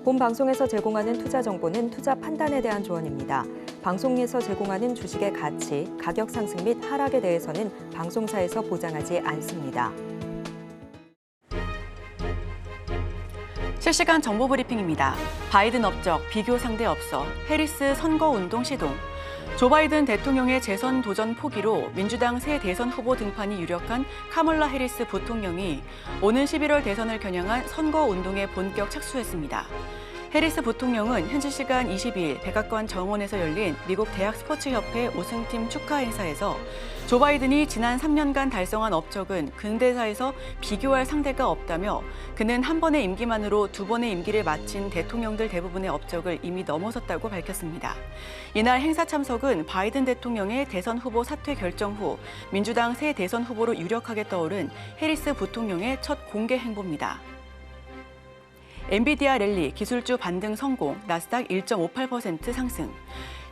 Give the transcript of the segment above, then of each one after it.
본 방송에서 제공하는 투자 정보는 투자 판단에 대한 조언입니다. 방송에서 제공하는 주식의 가치, 가격 상승 및 하락에 대해서는 방송사에서 보장하지 않습니다. 실시간 정보 브리핑입니다. 바이든 업적, 비교 상대 없어, 해리스 선거운동 시동. 조 바이든 대통령의 재선 도전 포기로 민주당 새 대선 후보 등판이 유력한 카멀라 해리스 부통령이 오는 11월 대선을 겨냥한 선거운동에 본격 착수했습니다. 해리스 부통령은 현지 시간 22일 백악관 정원에서 열린 미국 대학 스포츠협회 우승팀 축하 행사에서 조 바이든이 지난 3년간 달성한 업적은 근대사에서 비교할 상대가 없다며 그는 한 번의 임기만으로 두 번의 임기를 마친 대통령들 대부분의 업적을 이미 넘어섰다고 밝혔습니다. 이날 행사 참석은 바이든 대통령의 대선 후보 사퇴 결정 후 민주당 새 대선 후보로 유력하게 떠오른 해리스 부통령의 첫 공개 행보입니다. 엔비디아 랠리, 기술주 반등 성공, 나스닥 1.58% 상승.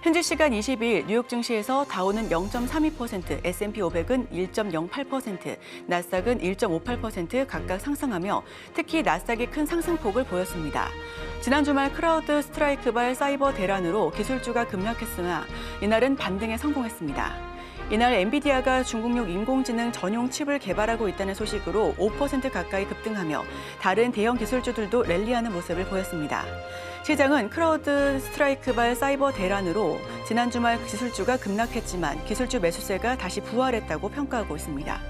현지 시간 22일 뉴욕 증시에서 다우는 0.32%, S&P 500은 1.08%, 나스닥은 1.58% 각각 상승하며 특히 나스닥이 큰 상승폭을 보였습니다. 지난 주말 크라우드 스트라이크발 사이버 대란으로 기술주가 급락했으나 이날은 반등에 성공했습니다. 이날 엔비디아가 중국용 인공지능 전용 칩을 개발하고 있다는 소식으로 5% 가까이 급등하며 다른 대형 기술주들도 랠리하는 모습을 보였습니다. 시장은 크라우드 스트라이크발 사이버 대란으로 지난 주말 기술주가 급락했지만 기술주 매수세가 다시 부활했다고 평가하고 있습니다.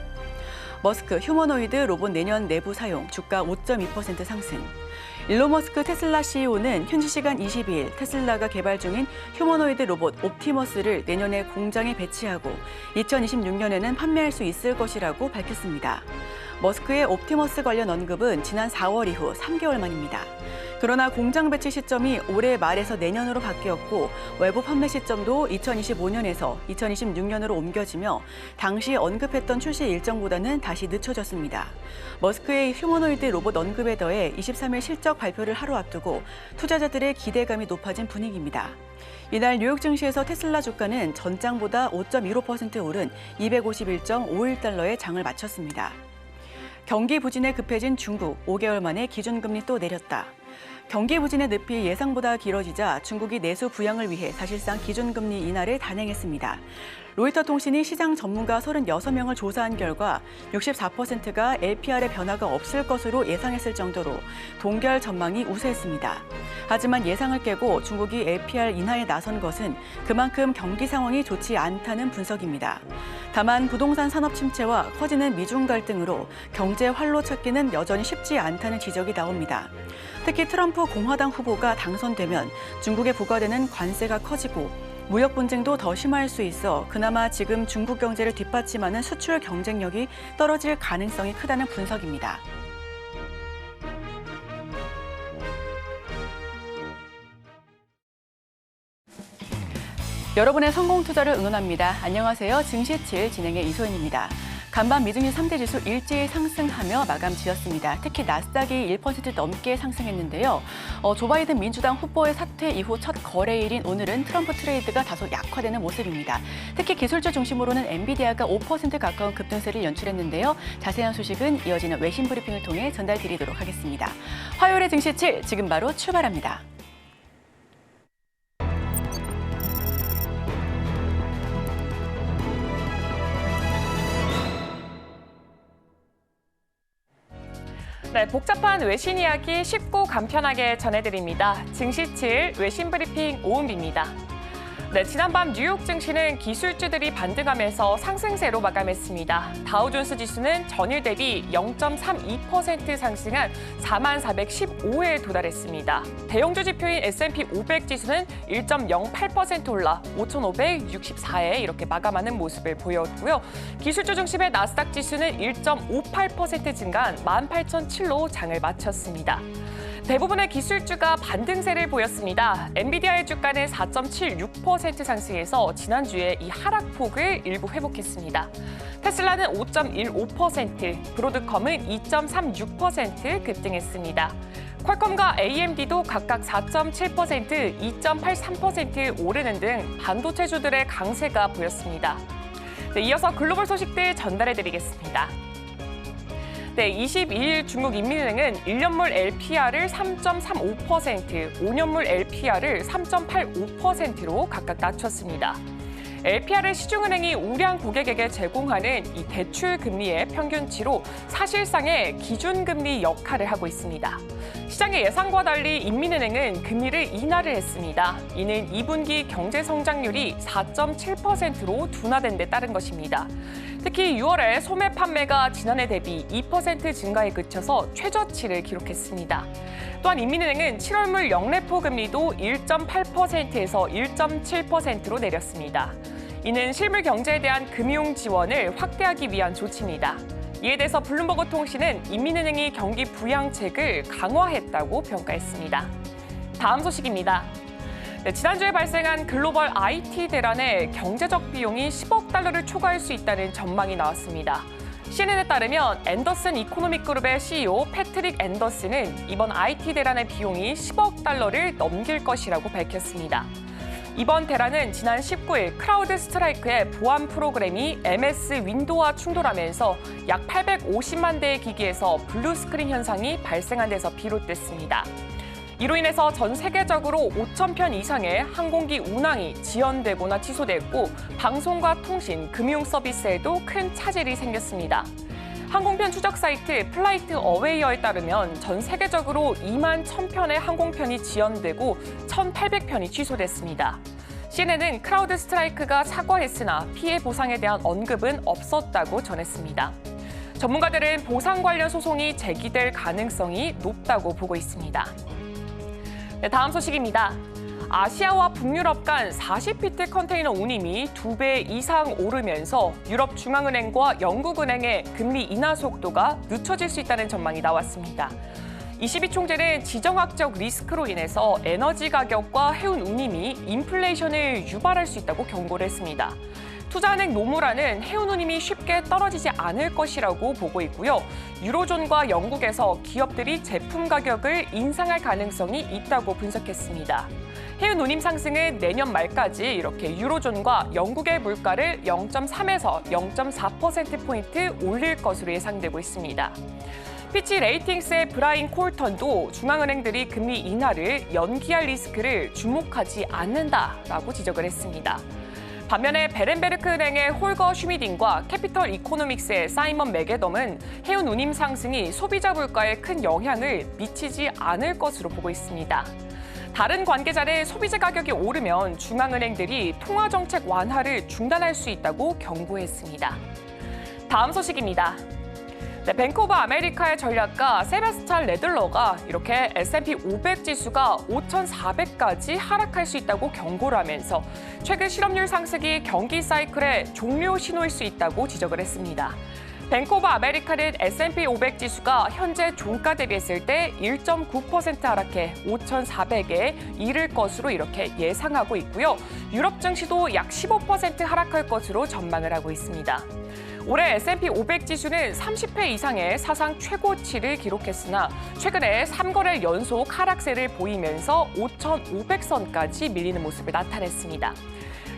머스크 휴머노이드 로봇 내년 내부 사용, 주가 5.2% 상승. 일론 머스크 테슬라 CEO는 현지 시간 22일 테슬라가 개발 중인 휴머노이드 로봇 옵티머스를 내년에 공장에 배치하고 2026년에는 판매할 수 있을 것이라고 밝혔습니다. 머스크의 옵티머스 관련 언급은 지난 4월 이후 3개월 만입니다. 그러나 공장 배치 시점이 올해 말에서 내년으로 바뀌었고 외부 판매 시점도 2025년에서 2026년으로 옮겨지며 당시 언급했던 출시 일정보다는 다시 늦춰졌습니다. 머스크의 휴머노이드 로봇 언급에 더해 23일 실적 발표를 하루 앞두고 투자자들의 기대감이 높아진 분위기입니다. 이날 뉴욕 증시에서 테슬라 주가는 전장보다 5.15% 오른 251.51달러에 장을 마쳤습니다. 경기 부진에 급해진 중국, 5개월 만에 기준금리 또 내렸다. 경기 부진의 늪이 예상보다 길어지자 중국이 내수 부양을 위해 사실상 기준금리 인하를 단행했습니다. 로이터 통신이 시장 전문가 36명을 조사한 결과 64%가 LPR의 변화가 없을 것으로 예상했을 정도로 동결 전망이 우세했습니다. 하지만 예상을 깨고 중국이 LPR 인하에 나선 것은 그만큼 경기 상황이 좋지 않다는 분석입니다. 다만 부동산 산업 침체와 커지는 미중 갈등으로 경제 활로 찾기는 여전히 쉽지 않다는 지적이 나옵니다. 특히 트럼프 공화당 후보가 당선되면 중국에 부과되는 관세가 커지고 무역 분쟁도 더 심할 수 있어 그나마 지금 중국 경제를 뒷받침하는 수출 경쟁력이 떨어질 가능성이 크다는 분석입니다. 여러분의 성공 투자를 응원합니다. 안녕하세요. 증시7 진행의 이소연입니다. 간밤 미증시 3대 지수 일제히 상승하며 마감 지었습니다. 특히 나스닥이 1% 넘게 상승했는데요. 조 바이든 민주당 후보의 사퇴 이후 첫 거래일인 오늘은 트럼프 트레이드가 다소 약화되는 모습입니다. 특히 기술주 중심으로는 엔비디아가 5% 가까운 급등세를 연출했는데요. 자세한 소식은 이어지는 외신 브리핑을 통해 전달드리도록 하겠습니다. 화요일의 증시7 지금 바로 출발합니다. 네, 복잡한 외신 이야기 쉽고 간편하게 전해드립니다. 증시7 외신 브리핑 오은비입니다. 네, 지난밤 뉴욕 증시는 기술주들이 반등하면서 상승세로 마감했습니다. 다우존스 지수는 전일 대비 0.32% 상승한 4415에 도달했습니다. 대형주 지표인 S&P 500 지수는 1.08% 올라 5564에 이렇게 마감하는 모습을 보였고요. 기술주 중심의 나스닥 지수는 1.58% 증가한 18007로 장을 마쳤습니다. 대부분의 기술주가 반등세를 보였습니다. 엔비디아의 주가는 4.76% 상승해서 지난주에 이 하락폭을 일부 회복했습니다. 테슬라는 5.15%, 브로드컴은 2.36% 급등했습니다. 퀄컴과 AMD도 각각 4.7%, 2.83% 오르는 등 반도체주들의 강세가 보였습니다. 네, 이어서 글로벌 소식들 전달해드리겠습니다. 네, 22일 중국 인민은행은 1년물 LPR을 3.35%, 5년물 LPR을 3.85%로 각각 낮췄습니다. LPR을 시중은행이 우량 고객에게 제공하는 이 대출 금리의 평균치로 사실상의 기준금리 역할을 하고 있습니다. 시장의 예상과 달리 인민은행은 금리를 인하를 했습니다. 이는 2분기 경제 성장률이 4.7%로 둔화된 데 따른 것입니다. 특히 6월에 소매 판매가 지난해 대비 2% 증가에 그쳐서 최저치를 기록했습니다. 또한 인민은행은 7월물 영래포 금리도 1.8%에서 1.7%로 내렸습니다. 이는 실물 경제에 대한 금융 지원을 확대하기 위한 조치입니다. 이에 대해서 블룸버그 통신은 인민은행이 경기 부양책을 강화했다고 평가했습니다. 다음 소식입니다. 네, 지난주에 발생한 글로벌 IT 대란에 경제적 비용이 10억 달러를 초과할 수 있다는 전망이 나왔습니다. CNN에 따르면 앤더슨 이코노믹 그룹의 CEO 패트릭 앤더슨은 이번 IT 대란의 비용이 10억 달러를 넘길 것이라고 밝혔습니다. 이번 대란은 지난 19일 크라우드 스트라이크의 보안 프로그램이 MS 윈도우와 충돌하면서 약 850만 대의 기기에서 블루 스크린 현상이 발생한 데서 비롯됐습니다. 이로 인해서 전 세계적으로 5,000편 이상의 항공기 운항이 지연되거나 취소됐고 방송과 통신, 금융 서비스에도 큰 차질이 생겼습니다. 항공편 추적 사이트 플라이트 어웨이어에 따르면 전 세계적으로 2만 1,000편의 항공편이 지연되고 1,800편이 취소됐습니다. CNN은 크라우드 스트라이크가 사과했으나 피해 보상에 대한 언급은 없었다고 전했습니다. 전문가들은 보상 관련 소송이 제기될 가능성이 높다고 보고 있습니다. 네, 다음 소식입니다. 아시아와 북유럽 간 40피트 컨테이너 운임이 2배 이상 오르면서 유럽중앙은행과 영국은행의 금리 인하 속도가 늦춰질 수 있다는 전망이 나왔습니다. ECB 총재는 지정학적 리스크로 인해서 에너지 가격과 해운 운임이 인플레이션을 유발할 수 있다고 경고를 했습니다. 투자은행 노무라는 해운 운임이 쉽게 떨어지지 않을 것이라고 보고 있고요. 유로존과 영국에서 기업들이 제품 가격을 인상할 가능성이 있다고 분석했습니다. 해운 운임 상승은 내년 말까지 이렇게 유로존과 영국의 물가를 0.3에서 0.4%포인트 올릴 것으로 예상되고 있습니다. 피치 레이팅스의 브라인 콜턴도 중앙은행들이 금리 인하를 연기할 리스크를 주목하지 않는다라고 지적을 했습니다. 반면에 베렌베르크 은행의 홀거 슈미딩과 캐피털 이코노믹스의 사이먼 맥에덤은 해운 운임 상승이 소비자 물가에 큰 영향을 미치지 않을 것으로 보고 있습니다. 다른 관계자는 소비자 가격이 오르면 중앙은행들이 통화정책 완화를 중단할 수 있다고 경고했습니다. 다음 소식입니다. 네, 뱅크 오브 아메리카의 전략가 세바스찬 레들러가 이렇게 S&P 500 지수가 5,400까지 하락할 수 있다고 경고를 하면서 최근 실업률 상승이 경기 사이클의 종료 신호일 수 있다고 지적을 했습니다. 뱅크 오브 아메리카는 S&P 500 지수가 현재 종가 대비했을 때 1.9% 하락해 5,400에 이를 것으로 이렇게 예상하고 있고요. 유럽 증시도 약 15% 하락할 것으로 전망을 하고 있습니다. 올해 S&P 500 지수는 30회 이상의 사상 최고치를 기록했으나 최근에 3거래일 연속 하락세를 보이면서 5,500선까지 밀리는 모습을 나타냈습니다.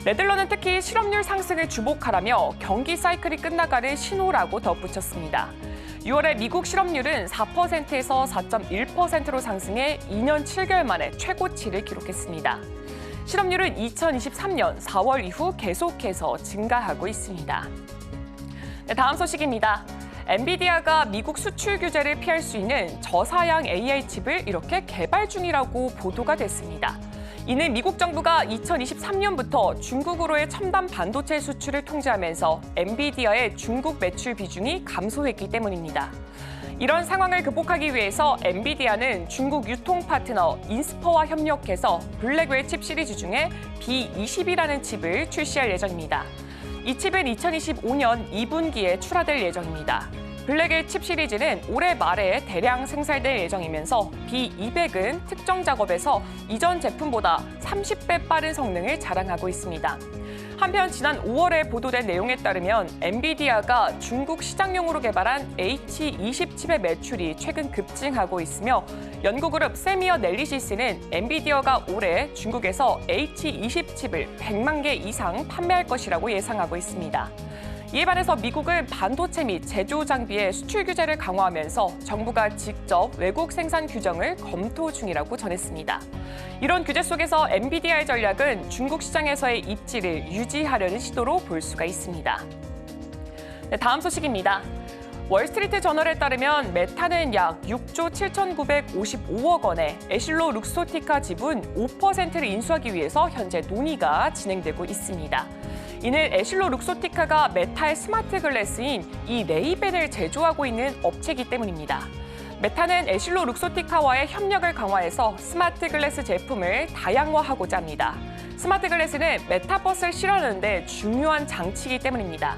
레들러는 특히 실업률 상승을 주목하라며 경기 사이클이 끝나가는 신호라고 덧붙였습니다. 6월에 미국 실업률은 4%에서 4.1%로 상승해 2년 7개월 만에 최고치를 기록했습니다. 실업률은 2023년 4월 이후 계속해서 증가하고 있습니다. 네, 다음 소식입니다. 엔비디아가 미국 수출 규제를 피할 수 있는 저사양 AI 칩을 이렇게 개발 중이라고 보도가 됐습니다. 이는 미국 정부가 2023년부터 중국으로의 첨단 반도체 수출을 통제하면서 엔비디아의 중국 매출 비중이 감소했기 때문입니다. 이런 상황을 극복하기 위해서 엔비디아는 중국 유통 파트너 인스퍼와 협력해서 블랙웰 칩 시리즈 중에 B20이라는 칩을 출시할 예정입니다. 이 칩은 2025년 2분기에 출하될 예정입니다. 블랙웰 칩 시리즈는 올해 말에 대량 생산될 예정이면서 B200은 특정 작업에서 이전 제품보다 30배 빠른 성능을 자랑하고 있습니다. 한편 지난 5월에 보도된 내용에 따르면 엔비디아가 중국 시장용으로 개발한 H20 칩의 매출이 최근 급증하고 있으며 연구그룹 세미어 넬리시스는 엔비디아가 올해 중국에서 H20 칩을 100만 개 이상 판매할 것이라고 예상하고 있습니다. 이에 반해서 미국은 반도체 및 제조 장비의 수출 규제를 강화하면서 정부가 직접 외국 생산 규정을 검토 중이라고 전했습니다. 이런 규제 속에서 엔비디아의 전략은 중국 시장에서의 입지를 유지하려는 시도로 볼 수가 있습니다. 네, 다음 소식입니다. 월스트리트 저널에 따르면 메타는 약 6조 7,955억 원의 에실로 룩소티카 지분 5%를 인수하기 위해서 현재 논의가 진행되고 있습니다. 이는 에실로 룩소티카가 메타의 스마트 글래스인 이 레이벤을 제조하고 있는 업체이기 때문입니다. 메타는 에실로 룩소티카와의 협력을 강화해서 스마트 글래스 제품을 다양화하고자 합니다. 스마트 글래스는 메타버스를 실현하는 데 중요한 장치이기 때문입니다.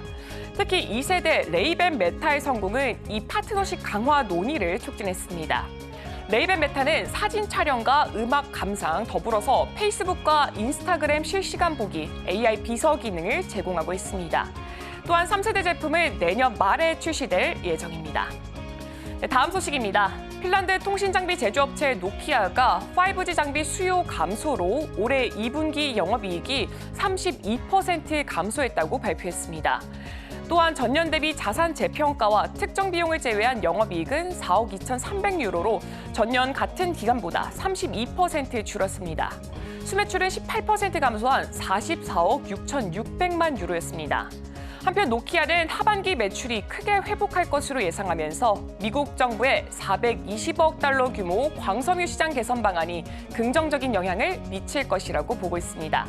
특히 2세대 레이벤 메타의 성공은 이 파트너십 강화 논의를 촉진했습니다. 레이벤 메타는 사진 촬영과 음악 감상 더불어서 페이스북과 인스타그램 실시간 보기, AI 비서 기능을 제공하고 있습니다. 또한 3세대 제품은 내년 말에 출시될 예정입니다. 네, 다음 소식입니다. 핀란드 통신장비 제조업체 노키아가 5G 장비 수요 감소로 올해 2분기 영업이익이 32% 감소했다고 발표했습니다. 또한 전년 대비 자산 재평가와 특정 비용을 제외한 영업이익은 4억 2,300유로로 전년 같은 기간보다 32% 줄었습니다. 수매출은 18% 감소한 44억 6,600만 유로였습니다. 한편 노키아는 하반기 매출이 크게 회복할 것으로 예상하면서 미국 정부의 420억 달러 규모 광섬유 시장 개선 방안이 긍정적인 영향을 미칠 것이라고 보고 있습니다.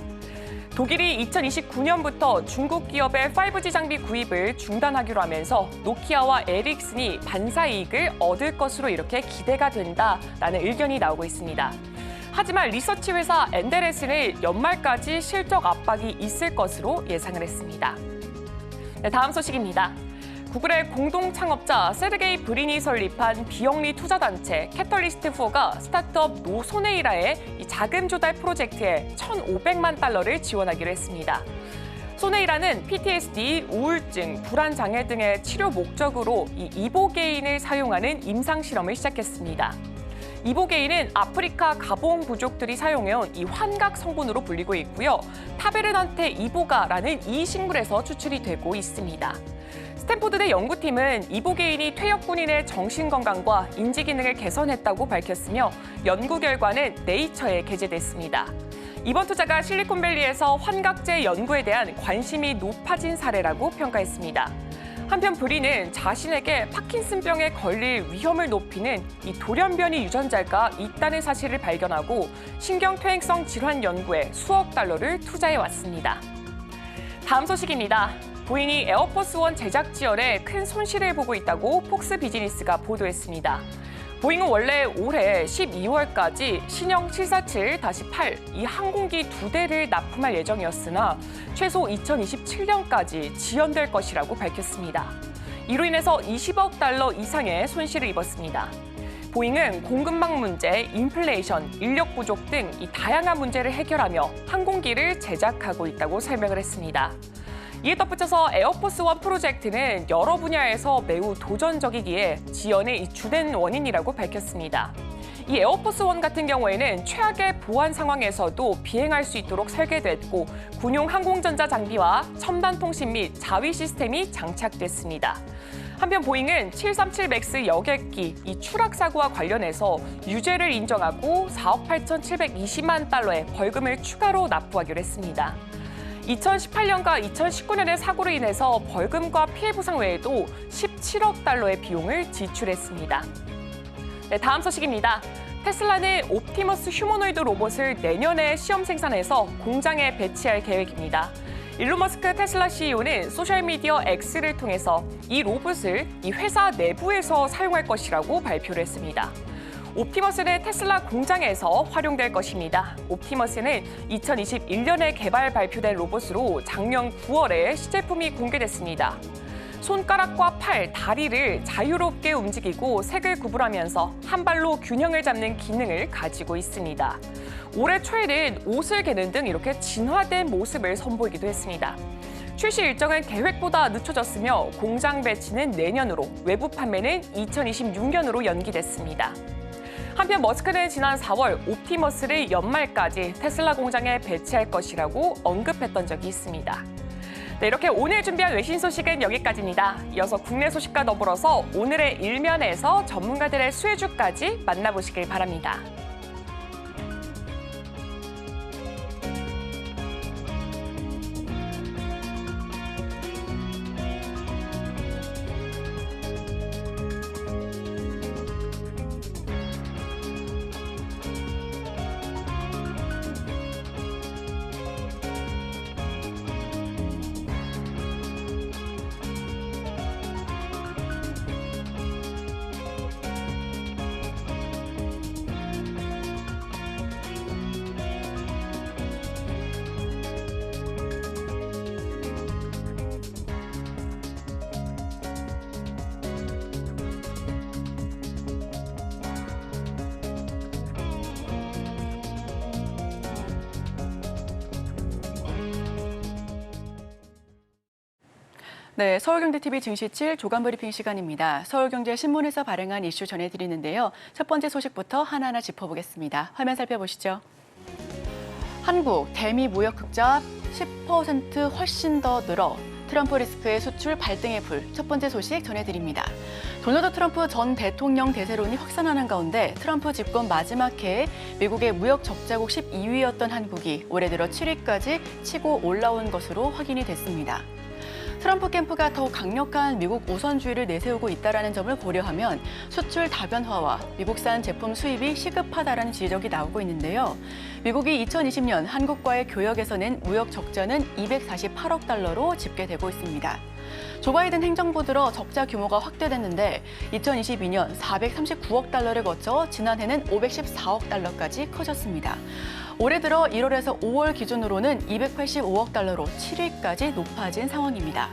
독일이 2029년부터 중국 기업의 5G 장비 구입을 중단하기로 하면서 노키아와 에릭슨이 반사이익을 얻을 것으로 이렇게 기대가 된다라는 의견이 나오고 있습니다. 하지만 리서치 회사 엔데레스는 연말까지 실적 압박이 있을 것으로 예상을 했습니다. 네, 다음 소식입니다. 구글의 공동 창업자 세르게이 브린이 설립한 비영리 투자단체 캐털리스트4가 스타트업 노소네이라의 이 자금 조달 프로젝트에 1,500만 달러를 지원하기로 했습니다. 소네이라는 PTSD, 우울증, 불안장애 등의 치료 목적으로 이 이보게인을 사용하는 임상 실험을 시작했습니다. 이보게인은 아프리카 가봉 부족들이 사용해온 이 환각 성분으로 불리고 있고요. 타베르난테 이보가라는 이 식물에서 추출이 되고 있습니다. 스탠포드대 연구팀은 이보게인이 퇴역 군인의 정신건강과 인지기능을 개선했다고 밝혔으며 연구 결과는 네이처에 게재됐습니다. 이번 투자가 실리콘밸리에서 환각제 연구에 대한 관심이 높아진 사례라고 평가했습니다. 한편 브린은 자신에게 파킨슨병에 걸릴 위험을 높이는 이 돌연변이 유전자가 있다는 사실을 발견하고 신경퇴행성 질환 연구에 수억 달러를 투자해왔습니다. 다음 소식입니다. 보잉이 에어포스 원 제작 지연에 큰 손실을 보고 있다고 폭스 비즈니스가 보도했습니다. 보잉은 원래 올해 12월까지 신형 747-8 이 항공기 2대를 납품할 예정이었으나 최소 2027년까지 지연될 것이라고 밝혔습니다. 이로 인해서 20억 달러 이상의 손실을 입었습니다. 보잉은 공급망 문제, 인플레이션, 인력 부족 등 이 다양한 문제를 해결하며 항공기를 제작하고 있다고 설명을 했습니다. 이에 덧붙여서 에어포스 원 프로젝트는 여러 분야에서 매우 도전적이기에 지연의 주된 원인이라고 밝혔습니다. 이 에어포스 원 같은 경우에는 최악의 보안 상황에서도 비행할 수 있도록 설계됐고 군용 항공전자 장비와 첨단 통신 및 자위 시스템이 장착됐습니다. 한편 보잉은 737 맥스 여객기 이 추락 사고와 관련해서 유죄를 인정하고 4억 8,720만 달러의 벌금을 추가로 납부하기로 했습니다. 2018년과 2019년의 사고로 인해서 벌금과 피해 보상 외에도 17억 달러의 비용을 지출했습니다. 네, 다음 소식입니다. 테슬라는 옵티머스 휴머노이드 로봇을 내년에 시험 생산해서 공장에 배치할 계획입니다. 일론 머스크 테슬라 CEO는 소셜미디어 X를 통해서 이 로봇을 이 회사 내부에서 사용할 것이라고 발표를 했습니다. 옵티머스는 테슬라 공장에서 활용될 것입니다. 옵티머스는 2021년에 개발 발표된 로봇으로 작년 9월에 시제품이 공개됐습니다. 손가락과 팔, 다리를 자유롭게 움직이고 색을 구분하면서 한 발로 균형을 잡는 기능을 가지고 있습니다. 올해 초에는 옷을 개는 등 이렇게 진화된 모습을 선보이기도 했습니다. 출시 일정은 계획보다 늦춰졌으며 공장 배치는 내년으로, 외부 판매는 2026년으로 연기됐습니다. 한편 머스크는 지난 4월 옵티머스를 연말까지 테슬라 공장에 배치할 것이라고 언급했던 적이 있습니다. 네, 이렇게 오늘 준비한 외신 소식은 여기까지입니다. 이어서 국내 소식과 더불어서 오늘의 일면에서 전문가들의 수혜주까지 만나보시길 바랍니다. 네, 서울경제TV 증시7 조간 브리핑 시간입니다. 서울경제신문에서 발행한 이슈 전해드리는데요. 첫 번째 소식부터 하나하나 짚어보겠습니다. 화면 살펴보시죠. 한국 대미 무역 흑자 10% 훨씬 더 늘어 트럼프 리스크의 수출 발등의 불. 첫 번째 소식 전해드립니다. 도널드 트럼프 전 대통령 대세론이 확산하는 가운데 트럼프 집권 마지막 해에 미국의 무역 적자국 12위였던 한국이 올해 들어 7위까지 치고 올라온 것으로 확인이 됐습니다. 트럼프 캠프가 더욱 강력한 미국 우선주의를 내세우고 있다는 점을 고려하면 수출 다변화와 미국산 제품 수입이 시급하다는 지적이 나오고 있는데요. 미국이 2020년 한국과의 교역에서 낸 무역 적자는 248억 달러로 집계되고 있습니다. 조 바이든 행정부 들어 적자 규모가 확대됐는데 2022년 439억 달러를 거쳐 지난해는 514억 달러까지 커졌습니다. 올해 들어 1월에서 5월 기준으로는 285억 달러로 7위까지 높아진 상황입니다.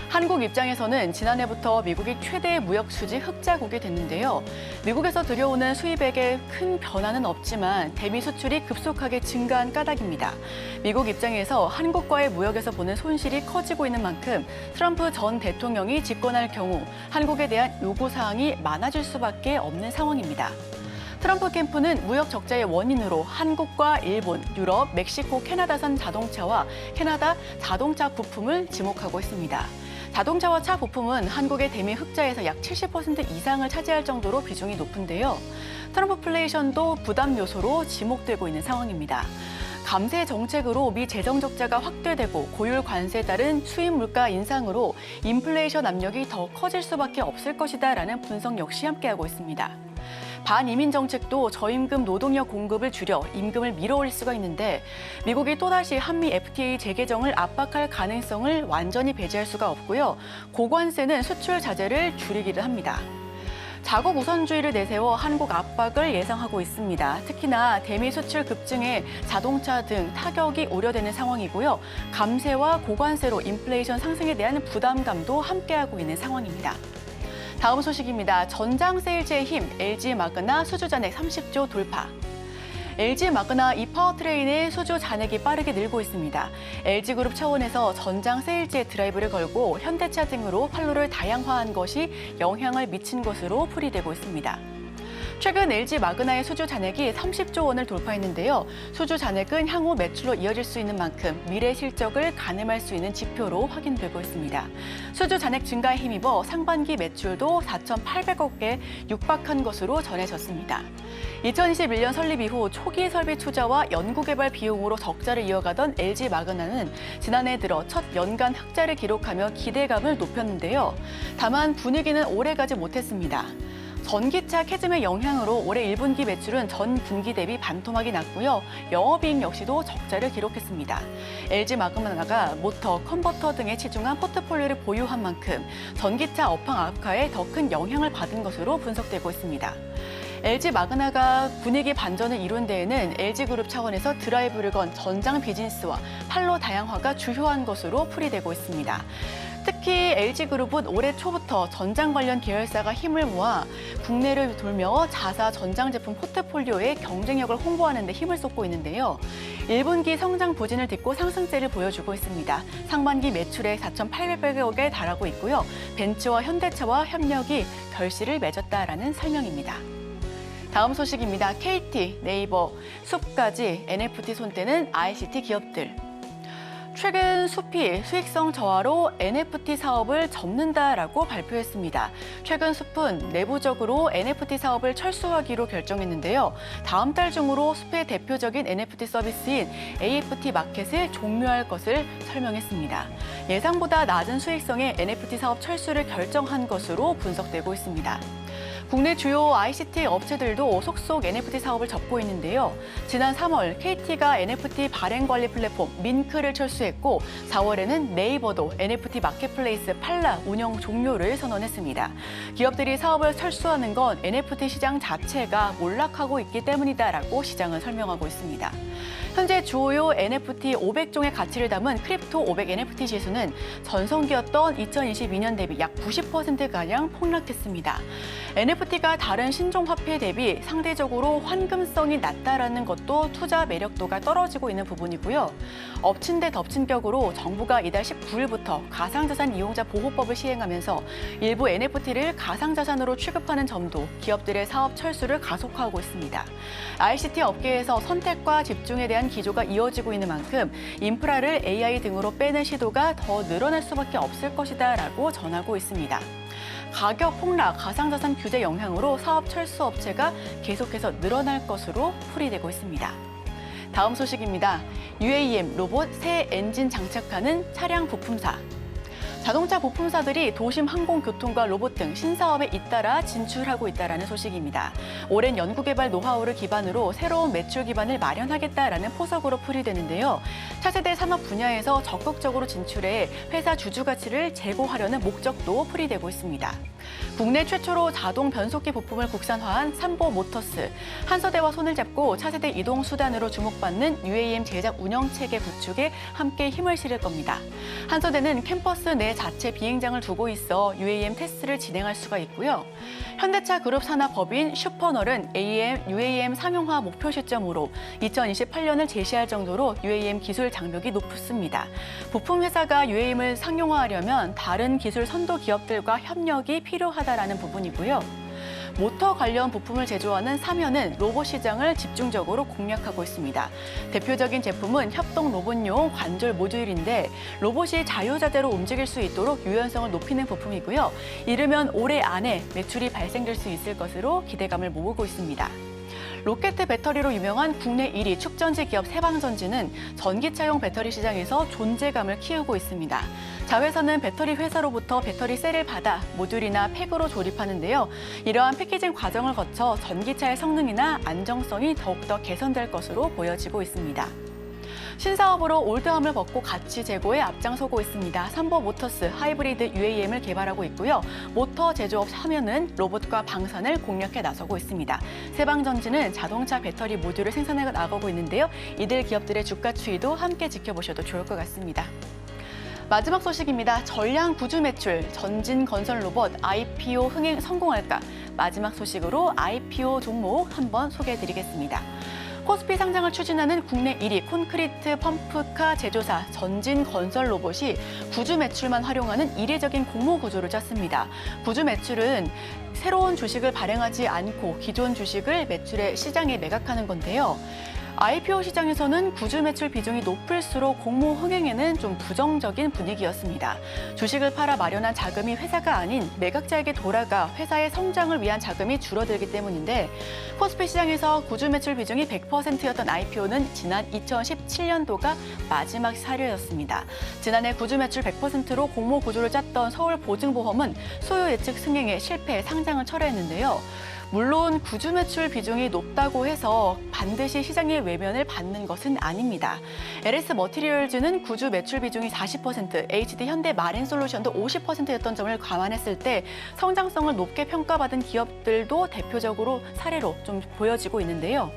한국 입장에서는 지난해부터 미국이 최대 무역 수지 흑자국이 됐는데요. 미국에서 들여오는 수입액에 큰 변화는 없지만 대미 수출이 급속하게 증가한 까닭입니다. 미국 입장에서 한국과의 무역에서 보는 손실이 커지고 있는 만큼 트럼프 전 대통령이 집권할 경우 한국에 대한 요구사항이 많아질 수밖에 없는 상황입니다. 트럼프 캠프는 무역 적자의 원인으로 한국과 일본, 유럽, 멕시코, 캐나다산 자동차와 캐나다 자동차 부품을 지목하고 있습니다. 자동차와 차 부품은 한국의 대미 흑자에서 약 70% 이상을 차지할 정도로 비중이 높은데요. 트럼프플레이션도 부담 요소로 지목되고 있는 상황입니다. 감세 정책으로 미 재정 적자가 확대되고 고율 관세에 따른 수입 물가 인상으로 인플레이션 압력이 더 커질 수밖에 없을 것이다라는 분석 역시 함께하고 있습니다. 반이민 정책도 저임금 노동력 공급을 줄여 임금을 밀어올릴 수가 있는데 미국이 또다시 한미 FTA 재개정을 압박할 가능성을 완전히 배제할 수가 없고요. 고관세는 수출 자재를 줄이기도 합니다. 자국 우선주의를 내세워 한국 압박을 예상하고 있습니다. 특히나 대미 수출 급증에 자동차 등 타격이 우려되는 상황이고요. 감세와 고관세로 인플레이션 상승에 대한 부담감도 함께하고 있는 상황입니다. 다음 소식입니다. 전장 세일즈의 힘, LG 마그나 수주 잔액 30조 돌파. LG 마그나 이파워트레인의 수주 잔액이 빠르게 늘고 있습니다. LG그룹 차원에서 전장 세일즈에 드라이브를 걸고 현대차 등으로 판로를 다양화한 것이 영향을 미친 것으로 풀이되고 있습니다. 최근 LG 마그나의 수주 잔액이 30조 원을 돌파했는데요. 수주 잔액은 향후 매출로 이어질 수 있는 만큼 미래 실적을 가늠할 수 있는 지표로 확인되고 있습니다. 수주 잔액 증가에 힘입어 상반기 매출도 4,800억에 육박한 것으로 전해졌습니다. 2021년 설립 이후 초기 설비 투자와 연구개발 비용으로 적자를 이어가던 LG 마그나는 지난해 들어 첫 연간 흑자를 기록하며 기대감을 높였는데요. 다만 분위기는 오래가지 못했습니다. 전기차 캐즘의 영향으로 올해 1분기 매출은 전 분기 대비 반토막이 났고요. 영업이익 역시도 적자를 기록했습니다. LG 마그나가 모터, 컨버터 등에 치중한 포트폴리오를 보유한 만큼 전기차 업황 악화에 더 큰 영향을 받은 것으로 분석되고 있습니다. LG 마그나가 분위기 반전을 이룬 데에는 LG그룹 차원에서 드라이브를 건 전장 비즈니스와 판로 다양화가 주요한 것으로 풀이되고 있습니다. 특히 LG그룹은 올해 초부터 전장 관련 계열사가 힘을 모아 국내를 돌며 자사 전장 제품 포트폴리오의 경쟁력을 홍보하는 데 힘을 쏟고 있는데요. 1분기 성장 부진을 딛고 상승세를 보여주고 있습니다. 상반기 매출에 4,800억에 달하고 있고요. 벤츠와 현대차와 협력이 결실을 맺었다라는 설명입니다. 다음 소식입니다. KT, 네이버, 숲까지 NFT 손대는 ICT 기업들. 최근 숲이 수익성 저하로 NFT 사업을 접는다라고 발표했습니다. 최근 숲은 내부적으로 NFT 사업을 철수하기로 결정했는데요. 다음 달 중으로 숲의 대표적인 NFT 서비스인 AFT 마켓을 종료할 것을 설명했습니다. 예상보다 낮은 수익성의 NFT 사업 철수를 결정한 것으로 분석되고 있습니다. 국내 주요 ICT 업체들도 속속 NFT 사업을 접고 있는데요. 지난 3월 KT가 NFT 발행 관리 플랫폼 민크를 철수했고 4월에는 네이버도 NFT 마켓플레이스 팔라 운영 종료를 선언했습니다. 기업들이 사업을 철수하는 건 NFT 시장 자체가 몰락하고 있기 때문이다라고 시장은 설명하고 있습니다. 현재 주요 NFT 500종의 가치를 담은 크립토 500 NFT 지수는 전성기였던 2022년 대비 약 90%가량 폭락했습니다. NFT가 다른 신종 화폐 대비 상대적으로 환금성이 낮다라는 것도 투자 매력도가 떨어지고 있는 부분이고요. 엎친 데 덮친 격으로 정부가 이달 19일부터 가상자산 이용자 보호법을 시행하면서 일부 NFT를 가상자산으로 취급하는 점도 기업들의 사업 철수를 가속화하고 있습니다. ICT 업계에서 선택과 집중에 대한 기조가 이어지고 있는 만큼 인프라를 AI 등으로 빼는 시도가 더 늘어날 수밖에 없을 것이다라고 전하고 있습니다. 가격 폭락, 가상자산 규제 영향으로 사업 철수 업체가 계속해서 늘어날 것으로 풀이되고 있습니다. 다음 소식입니다. UAM 로봇 새 엔진 장착하는 차량 부품사. 자동차 부품사들이 도심 항공교통과 로봇 등 신사업에 잇따라 진출하고 있다는 소식입니다. 오랜 연구개발 노하우를 기반으로 새로운 매출 기반을 마련하겠다라는 포석으로 풀이되는데요. 차세대 산업 분야에서 적극적으로 진출해 회사 주주 가치를 제고하려는 목적도 풀이되고 있습니다. 국내 최초로 자동 변속기 부품을 국산화한 삼보 모터스, 한서대와 손을 잡고 차세대 이동 수단으로 주목받는 UAM 제작 운영 체계 구축에 함께 힘을 실을 겁니다. 한서대는 캠퍼스 내 자체 비행장을 두고 있어 UAM 테스트를 진행할 수가 있고요. 현대차 그룹 산하법인 슈퍼널은 UAM 상용화 목표 시점으로 2028년을 제시할 정도로 UAM 기술 장벽이 높습니다. 부품 회사가 UAM을 상용화하려면 다른 기술 선도 기업들과 협력이 필요하다라는 부분이고요. 모터 관련 부품을 제조하는 사면은 로봇 시장을 집중적으로 공략하고 있습니다. 대표적인 제품은 협동 로봇용 관절 모듈인데 로봇이 자유자재로 움직일 수 있도록 유연성을 높이는 부품이고요. 이르면 올해 안에 매출이 발생될 수 있을 것으로 기대감을 모으고 있습니다. 로켓 배터리로 유명한 국내 1위 축전지 기업 세방전지는 전기차용 배터리 시장에서 존재감을 키우고 있습니다. 자회사는 배터리 회사로부터 배터리 셀을 받아 모듈이나 팩으로 조립하는데요. 이러한 패키징 과정을 거쳐 전기차의 성능이나 안정성이 더욱더 개선될 것으로 보여지고 있습니다. 신사업으로 올드함을 벗고 가치 제고에 앞장서고 있습니다. 삼보 모터스 하이브리드 UAM을 개발하고 있고요. 모터 제조업 사면은 로봇과 방산을 공략해 나서고 있습니다. 세방전지는 자동차 배터리 모듈을 생산해 나가고 있는데요. 이들 기업들의 주가 추이도 함께 지켜보셔도 좋을 것 같습니다. 마지막 소식입니다. 전량 구주 매출, 전진 건설 로봇 IPO 흥행 성공할까? 마지막 소식으로 IPO 종목 한번 소개해드리겠습니다. 코스피 상장을 추진하는 국내 1위 콘크리트 펌프카 제조사 전진 건설 로봇이 구주 매출만 활용하는 이례적인 공모 구조를 짰습니다. 구주 매출은 새로운 주식을 발행하지 않고 기존 주식을 매출의 시장에 매각하는 건데요. IPO 시장에서는 구주 매출 비중이 높을수록 공모 흥행에는 좀 부정적인 분위기였습니다. 주식을 팔아 마련한 자금이 회사가 아닌 매각자에게 돌아가 회사의 성장을 위한 자금이 줄어들기 때문인데 코스피 시장에서 구주 매출 비중이 100%였던 IPO는 지난 2017년도가 마지막 사례였습니다. 지난해 구주 매출 100%로 공모 구조를 짰던 서울보증보험은 소요 예측 승행에 실패 상장을 철회했는데요. 물론 구주 매출 비중이 높다고 해서 반드시 시장의 외면을 받는 것은 아닙니다. LS 머티리얼즈는 구주 매출 비중이 40%, HD 현대 마린솔루션도 50%였던 점을 감안했을 때 성장성을 높게 평가받은 기업들도 대표적으로 사례로 좀 보여지고 있는데요.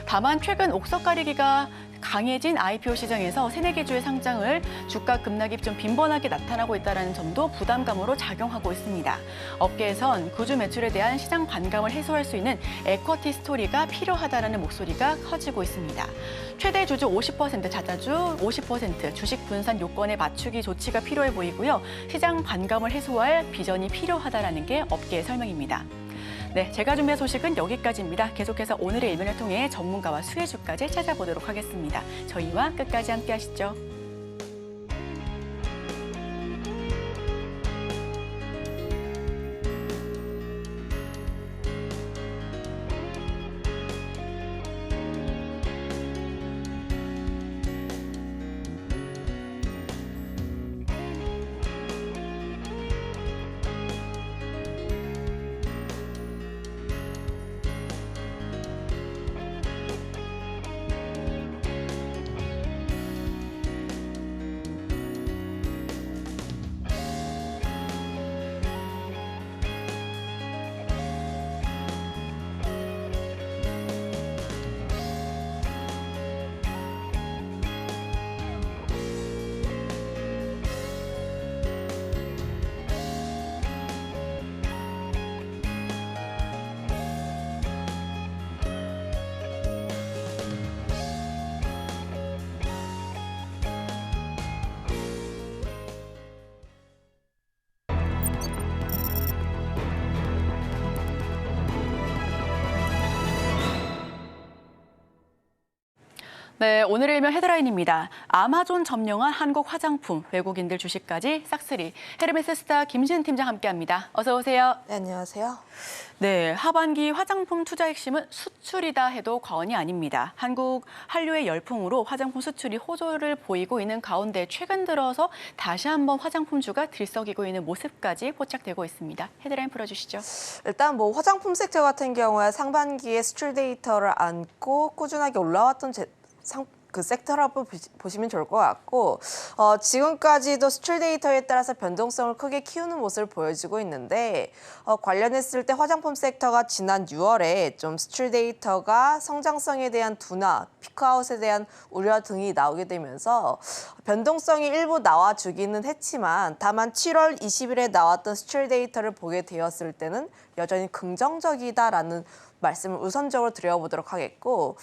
다만 최근 옥석 가리기가 강해진 IPO 시장에서 세네 개 주의 상장을 주가 급락이 좀 빈번하게 나타나고 있다는 점도 부담감으로 작용하고 있습니다. 업계에선 구주 매출에 대한 시장 반감을 해소할 수 있는 에쿼티 스토리가 필요하다는 목소리가 커지고 있습니다. 최대 주주 50%, 자자주 50% 주식 분산 요건에 맞추기 조치가 필요해 보이고요. 시장 반감을 해소할 비전이 필요하다는 게 업계의 설명입니다. 네, 제가 준비한 소식은 여기까지입니다. 계속해서 오늘의 일면을 통해 전문가와 수혜주까지 찾아보도록 하겠습니다. 저희와 끝까지 함께 하시죠. 네, 오늘의 일면 헤드라인입니다. 아마존 점령한 한국 화장품, 외국인들 주식까지 싹쓸이. 헤르메스 스타 김신 팀장 함께합니다. 어서 오세요. 네, 안녕하세요. 네, 하반기 화장품 투자 핵심은 수출이다 해도 과언이 아닙니다. 한국 한류의 열풍으로 화장품 수출이 호조를 보이고 있는 가운데 최근 들어서 다시 한번 화장품주가 들썩이고 있는 모습까지 포착되고 있습니다. 헤드라인 풀어주시죠. 일단 뭐 화장품 섹터 같은 경우에 상반기에 수출 데이터를 안고 꾸준하게 올라왔던 그 섹터라고 보시면 좋을 것 같고 지금까지도 수출 데이터에 따라서 변동성을 크게 키우는 모습을 보여주고 있는데 관련했을 때 화장품 섹터가 지난 6월에 좀 수출 데이터가 성장성에 대한 둔화, 피크아웃에 대한 우려 등이 나오게 되면서 변동성이 일부 나와주기는 했지만 다만 7월 20일에 나왔던 수출 데이터를 보게 되었을 때는 여전히 긍정적이다라는 말씀을 우선적으로 드려보도록 하겠고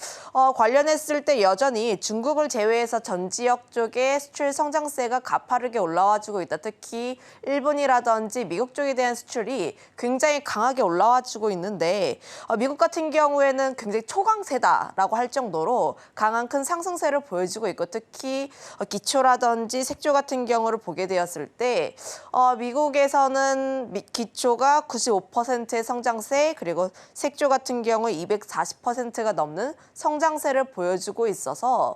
관련했을 때 여전히 중국을 제외해서 전 지역 쪽에 수출 성장세가 가파르게 올라와주고 있다. 특히 일본이라든지 미국 쪽에 대한 수출이 굉장히 강하게 올라와주고 있는데 미국 같은 경우에는 굉장히 초강세다라고 할 정도로 강한 큰 상승세를 보여주고 있고 특히 기초라든지 색조 같은 경우를 보게 되었을 때 미국에서는 기초가 95%의 성장세 그리고 색조 같은 경우에 240%가 넘는 성장세를 보여주고 있어서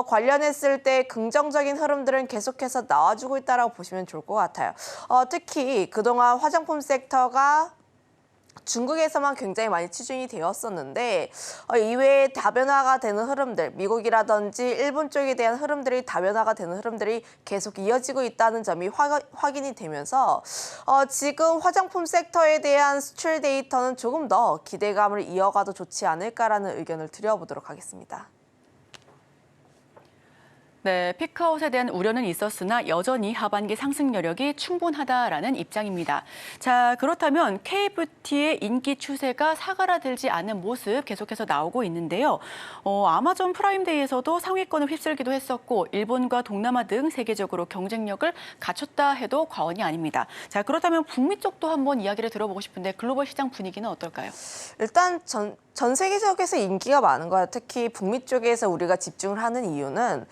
관련했을 때 긍정적인 흐름들은 계속해서 나와주고 있다고 보시면 좋을 것 같아요. 특히 그동안 화장품 섹터가 중국에서만 굉장히 많이 치중이 되었었는데 이외에 다변화가 되는 흐름들, 미국이라든지 일본 쪽에 대한 흐름들이 다변화가 되는 흐름들이 계속 이어지고 있다는 점이 확인이 되면서 지금 화장품 섹터에 대한 수출 데이터는 조금 더 기대감을 이어가도 좋지 않을까라는 의견을 드려보도록 하겠습니다. 네, 피크아웃에 대한 우려는 있었으나 여전히 하반기 상승 여력이 충분하다라는 입장입니다. 자, 그렇다면 K뷰티의 인기 추세가 사그라들지 않는 모습 계속해서 나오고 있는데요. 아마존 프라임데이에서도 상위권을 휩쓸기도 했었고 일본과 동남아 등 세계적으로 경쟁력을 갖췄다 해도 과언이 아닙니다. 자, 그렇다면 북미 쪽도 한번 이야기를 들어보고 싶은데 글로벌 시장 분위기는 어떨까요? 일단 전 세계적에서 인기가 많은 거예요. 특히 북미 쪽에서 우리가 집중을 하는 이유는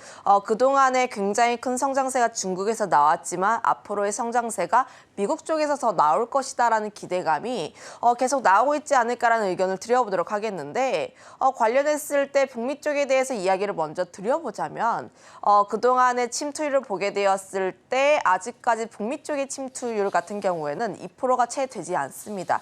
그동안에 굉장히 큰 성장세가 중국에서 나왔지만 앞으로의 성장세가 미국 쪽에서 더 나올 것이다라는 기대감이 계속 나오고 있지 않을까라는 의견을 드려보도록 하겠는데 관련했을 때 북미 쪽에 대해서 이야기를 먼저 드려보자면 그동안의 침투율을 보게 되었을 때 아직까지 북미 쪽의 침투율 같은 경우에는 2%가 채 되지 않습니다.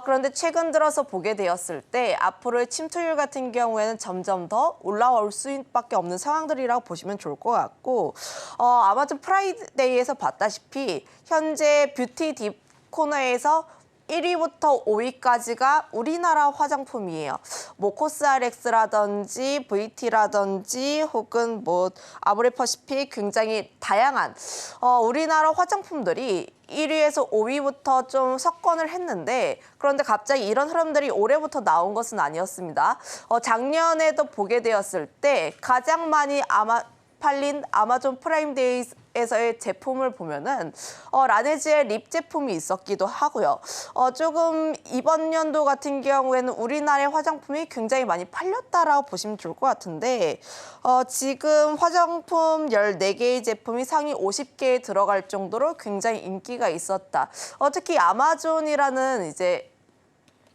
그런데 최근 들어서 보게 되었을 때 앞으로의 침투율 같은 경우에는 점점 더 올라올 수밖에 없는 상황들이라고 보시면 좋을 것 같고 아마존 프라이데이에서 봤다시피 현재 뷰티 딥 코너에서 1위부터 5위까지가 우리나라 화장품이에요. 뭐 코스알엑스라든지 VT라든지 혹은 뭐 아모레퍼시픽 굉장히 다양한 우리나라 화장품들이 1위에서 5위부터 좀 석권을 했는데 그런데 갑자기 이런 흐름들이 올해부터 나온 것은 아니었습니다. 작년에도 보게 되었을 때 가장 많이 팔린 아마존 프라임데이에서의 제품을 보면은 라네즈의 립 제품이 있었기도 하고요. 조금 이번 연도 같은 경우에는 우리나라의 화장품이 굉장히 많이 팔렸다라고 보시면 좋을 것 같은데 지금 화장품 14개의 제품이 상위 50개에 들어갈 정도로 굉장히 인기가 있었다. 특히 아마존이라는 이제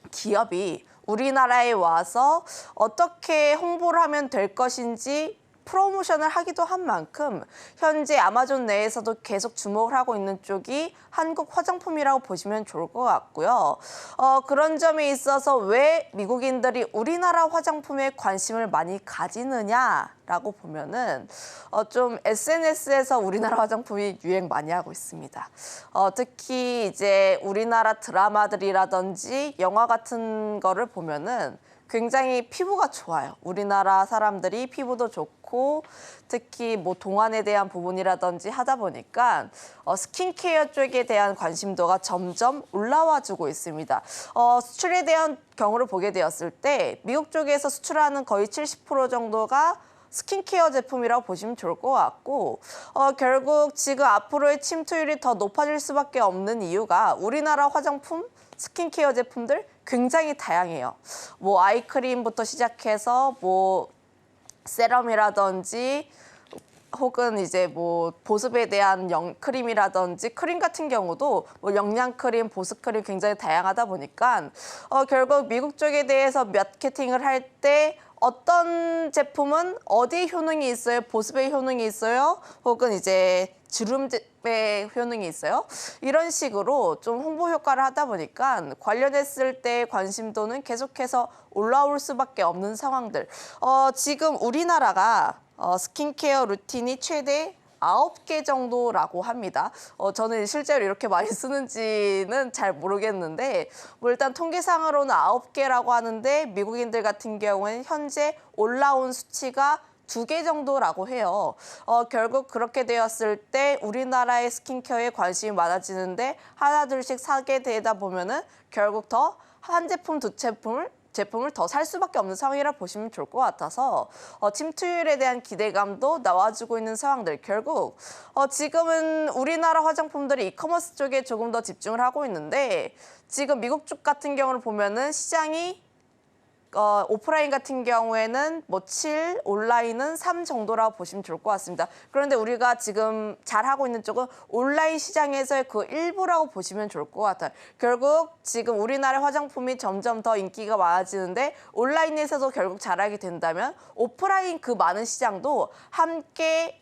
기업이 우리나라에 와서 어떻게 홍보를 하면 될 것인지 프로모션을 하기도 한 만큼 현재 아마존 내에서도 계속 주목을 하고 있는 쪽이 한국 화장품이라고 보시면 좋을 것 같고요. 그런 점에 있어서 왜 미국인들이 우리나라 화장품에 관심을 많이 가지느냐라고 보면은 좀 SNS에서 우리나라 화장품이 유행 많이 하고 있습니다. 특히 이제 우리나라 드라마들이라든지 영화 같은 거를 보면은 굉장히 피부가 좋아요. 우리나라 사람들이 피부도 좋고 특히 뭐 동안에 대한 부분이라든지 하다 보니까 스킨케어 쪽에 대한 관심도가 점점 올라와주고 있습니다. 수출에 대한 경우를 보게 되었을 때 미국 쪽에서 수출하는 거의 70% 정도가 스킨케어 제품이라고 보시면 좋을 것 같고 결국 지금 앞으로의 침투율이 더 높아질 수밖에 없는 이유가 우리나라 화장품, 스킨케어 제품들 굉장히 다양해요. 뭐 아이크림부터 시작해서 뭐 세럼이라든지 혹은 이제 뭐 보습에 대한 크림이라든지 크림 같은 경우도 뭐 영양 크림, 보습 크림 굉장히 다양하다 보니까 결국 미국 쪽에 대해서 마케팅을 할 때 어떤 제품은 어디에 효능이 있어요? 보습에 효능이 있어요? 혹은 이제 주름에 효능이 있어요? 이런 식으로 좀 홍보 효과를 하다 보니까 관련했을 때 관심도는 계속해서 올라올 수밖에 없는 상황들. 지금 우리나라가 스킨케어 루틴이 최대 9개 정도라고 합니다. 저는 실제로 이렇게 많이 쓰는지는 잘 모르겠는데 뭐 일단 통계상으로는 9개라고 하는데 미국인들 같은 경우에는 현재 올라온 수치가 2개 정도라고 해요. 결국 그렇게 되었을 때 우리나라의 스킨케어에 관심이 많아지는데 하나 둘씩 사게 되다 보면은 결국 더 한 제품, 두 제품을 더 살 수밖에 없는 상황이라 보시면 좋을 것 같아서 침투율에 대한 기대감도 나와주고 있는 상황들. 결국 지금은 우리나라 화장품들이 이커머스 쪽에 조금 더 집중을 하고 있는데 지금 미국 쪽 같은 경우를 보면은 시장이 오프라인 같은 경우에는 뭐 7, 온라인은 3 정도라고 보시면 좋을 것 같습니다. 그런데 우리가 지금 잘하고 있는 쪽은 온라인 시장에서의 그 일부라고 보시면 좋을 것 같아요. 결국 지금 우리나라 화장품이 점점 더 인기가 많아지는데 온라인에서도 결국 잘하게 된다면 오프라인 그 많은 시장도 함께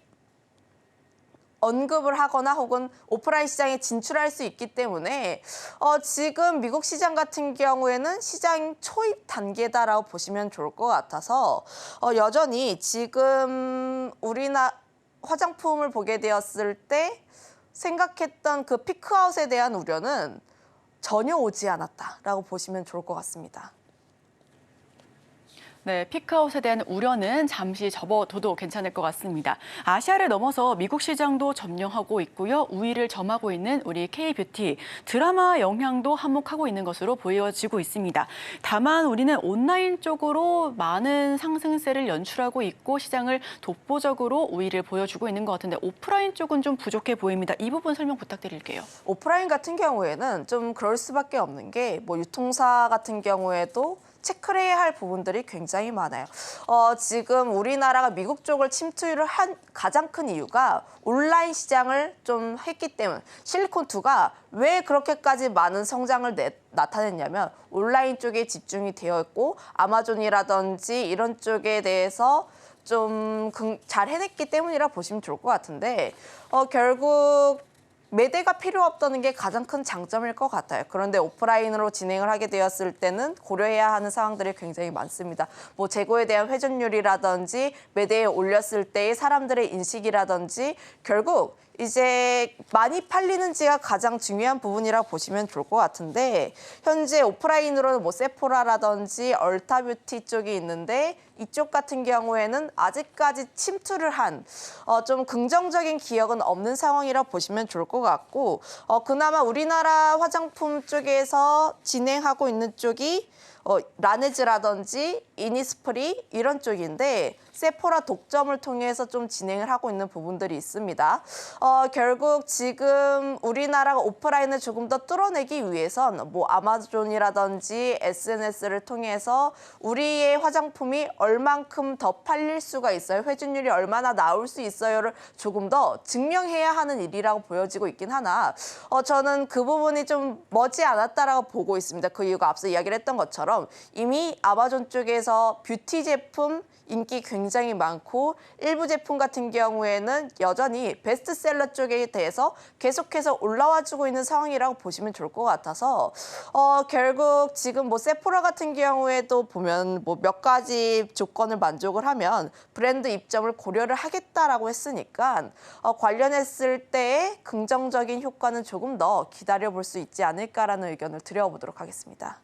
언급을 하거나 혹은 오프라인 시장에 진출할 수 있기 때문에 지금 미국 시장 같은 경우에는 시장 초입 단계다라고 보시면 좋을 것 같아서 여전히 지금 우리나라 화장품을 보게 되었을 때 생각했던 그 피크아웃에 대한 우려는 전혀 오지 않았다라고 보시면 좋을 것 같습니다. 네, 피크아웃에 대한 우려는 잠시 접어둬도 괜찮을 것 같습니다. 아시아를 넘어서 미국 시장도 점령하고 있고요. 우위를 점하고 있는 우리 K-뷰티, 드라마 영향도 한몫하고 있는 것으로 보여지고 있습니다. 다만 우리는 온라인 쪽으로 많은 상승세를 연출하고 있고 시장을 독보적으로 우위를 보여주고 있는 것 같은데 오프라인 쪽은 좀 부족해 보입니다. 이 부분 설명 부탁드릴게요. 오프라인 같은 경우에는 좀 그럴 수밖에 없는 게 뭐 유통사 같은 경우에도 체크를 해야 할 부분들이 굉장히 많아요. 지금 우리나라가 미국 쪽을 침투를 한 가장 큰 이유가 온라인 시장을 좀 했기 때문. 실리콘2가 왜 그렇게까지 많은 성장을 나타냈냐면 온라인 쪽에 집중이 되어 있고 아마존이라든지 이런 쪽에 대해서 좀 잘 해냈기 때문이라 보시면 좋을 것 같은데 결국 매대가 필요 없다는 게 가장 큰 장점일 것 같아요. 그런데 오프라인으로 진행을 하게 되었을 때는 고려해야 하는 상황들이 굉장히 많습니다. 뭐 재고에 대한 회전율이라든지 매대에 올렸을 때의 사람들의 인식이라든지 결국 이제 많이 팔리는지가 가장 중요한 부분이라고 보시면 좋을 것 같은데 현재 오프라인으로는 뭐 세포라라든지 얼타뷰티 쪽이 있는데 이쪽 같은 경우에는 아직까지 침투를 한 좀 긍정적인 기억은 없는 상황이라고 보시면 좋을 것 같고 그나마 우리나라 화장품 쪽에서 진행하고 있는 쪽이 라네즈라든지 이니스프리 이런 쪽인데 세포라 독점을 통해서 좀 진행을 하고 있는 부분들이 있습니다. 결국 지금 우리나라가 오프라인을 조금 더 뚫어내기 위해선 뭐 아마존이라든지 SNS를 통해서 우리의 화장품이 얼만큼 더 팔릴 수가 있어요. 회전율이 얼마나 나올 수 있어요를 조금 더 증명해야 하는 일이라고 보여지고 있긴 하나 저는 그 부분이 좀 머지 않았다라고 보고 있습니다. 그 이유가 앞서 이야기를 했던 것처럼 이미 아마존 쪽에서 뷰티 제품 인기 굉장히 많고 일부 제품 같은 경우에는 여전히 베스트셀러 쪽에 대해서 계속해서 올라와주고 있는 상황이라고 보시면 좋을 것 같아서 결국 지금 뭐 세포라 같은 경우에도 보면 뭐 몇 가지 조건을 만족을 하면 브랜드 입점을 고려를 하겠다라고 했으니까 관련했을 때의 긍정적인 효과는 조금 더 기다려볼 수 있지 않을까라는 의견을 드려보도록 하겠습니다.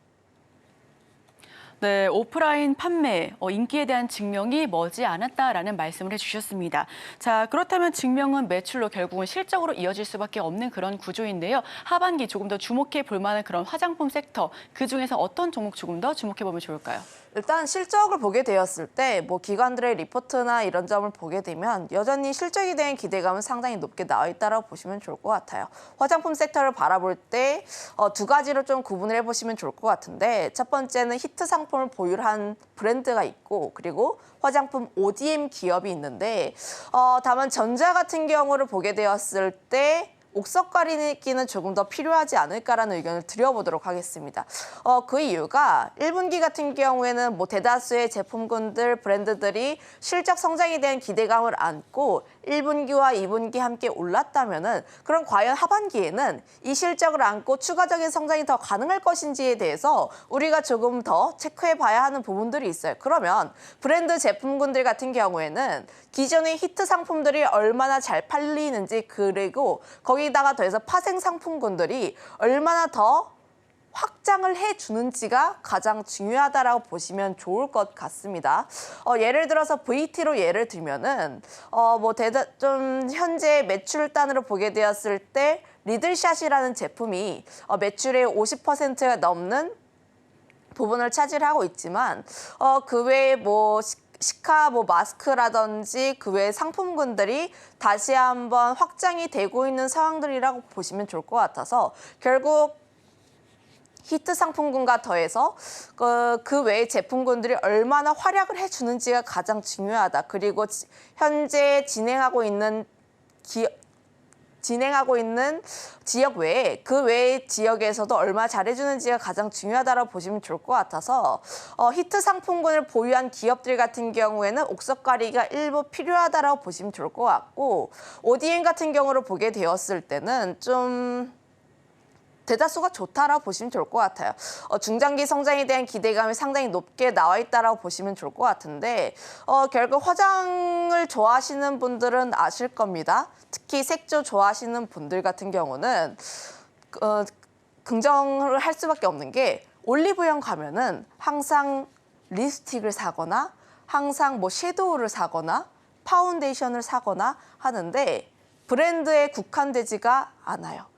네, 오프라인 판매, 인기에 대한 증명이 머지 않았다라는 말씀을 해주셨습니다. 자, 그렇다면 증명은 매출로 결국은 실적으로 이어질 수밖에 없는 그런 구조인데요. 하반기 조금 더 주목해 볼 만한 그런 화장품 섹터, 그중에서 어떤 종목 조금 더 주목해 보면 좋을까요? 일단 실적을 보게 되었을 때 뭐 기관들의 리포트나 이런 점을 보게 되면 여전히 실적에 대한 기대감은 상당히 높게 나와 있다고 보시면 좋을 것 같아요. 화장품 섹터를 바라볼 때 두 가지로 좀 구분을 해보시면 좋을 것 같은데 첫 번째는 히트 상품을 보유한 브랜드가 있고 그리고 화장품 ODM 기업이 있는데 다만 전자 같은 경우를 보게 되었을 때 옥석 가리기는 조금 더 필요하지 않을까라는 의견을 드려보도록 하겠습니다. 그 이유가 1분기 같은 경우에는 뭐 대다수의 제품군들, 브랜드들이 실적 성장에 대한 기대감을 안고 1분기와 2분기 함께 올랐다면은 그럼 과연 하반기에는 이 실적을 안고 추가적인 성장이 더 가능할 것인지에 대해서 우리가 조금 더 체크해 봐야 하는 부분들이 있어요. 그러면 브랜드 제품군들 같은 경우에는 기존의 히트 상품들이 얼마나 잘 팔리는지 그리고 거기다가 더해서 파생 상품군들이 얼마나 더 확장을 해주는지가 가장 중요하다라고 보시면 좋을 것 같습니다. 예를 들어서 VT로 예를 들면은 좀 현재 매출단으로 보게 되었을 때 리들샷이라는 제품이 매출의 50%가 넘는 부분을 차지하고 있지만 그 외에 시카 마스크라든지 그 외 상품군들이 다시 한번 확장이 되고 있는 상황들이라고 보시면 좋을 것 같아서 결국 히트 상품군과 더해서 그 외의 제품군들이 얼마나 활약을 해주는지가 가장 중요하다. 그리고 현재 진행하고 있는 지역 외에 그 외의 지역에서도 얼마나 잘해주는지가 가장 중요하다고 보시면 좋을 것 같아서 히트 상품군을 보유한 기업들 같은 경우에는 옥석 가리기가 일부 필요하다고 보시면 좋을 것 같고 ODM 같은 경우를 보게 되었을 때는 좀 대다수가 좋다라고 보시면 좋을 것 같아요. 중장기 성장에 대한 기대감이 상당히 높게 나와 있다라고 보시면 좋을 것 같은데 결국 화장을 좋아하시는 분들은 아실 겁니다. 특히 색조 좋아하시는 분들 같은 경우는 긍정을 할 수밖에 없는 게 올리브영 가면은 항상 립스틱을 사거나 항상 섀도우를 사거나 파운데이션을 사거나 하는데 브랜드에 국한되지가 않아요.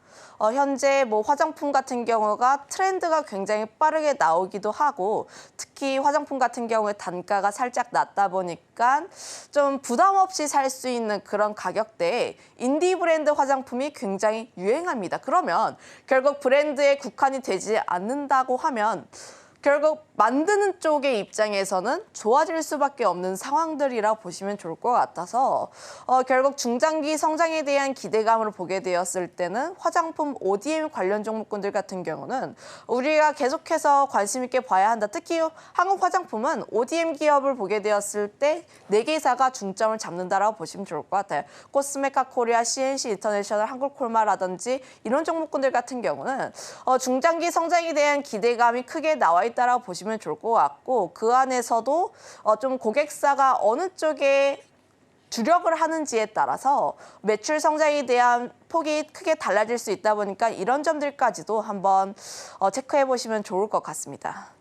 현재 화장품 같은 경우가 트렌드가 굉장히 빠르게 나오기도 하고 특히 화장품 같은 경우에 단가가 살짝 낮다 보니까 좀 부담 없이 살 수 있는 그런 가격대에 인디 브랜드 화장품이 굉장히 유행합니다. 그러면 결국 브랜드에 국한이 되지 않는다고 하면 결국 만드는 쪽의 입장에서는 좋아질 수밖에 없는 상황들이라 보시면 좋을 것 같아서 결국 중장기 성장에 대한 기대감으로 보게 되었을 때는 화장품 ODM 관련 종목군들 같은 경우는 우리가 계속해서 관심 있게 봐야 한다. 특히 한국 화장품은 ODM 기업을 보게 되었을 때 4개사가 중점을 잡는다라고 보시면 좋을 것 같아요. 코스메카 코리아, CNC 인터내셔널, 한국콜마라든지 이런 종목군들 같은 경우는 중장기 성장에 대한 기대감이 크게 나와 있다라고 보시면 좋을 것 같고 그 안에서도 좀 고객사가 어느 쪽에 주력을 하는지에 따라서 매출 성장에 대한 폭이 크게 달라질 수 있다 보니까 이런 점들까지도 한번 체크해 보시면 좋을 것 같습니다.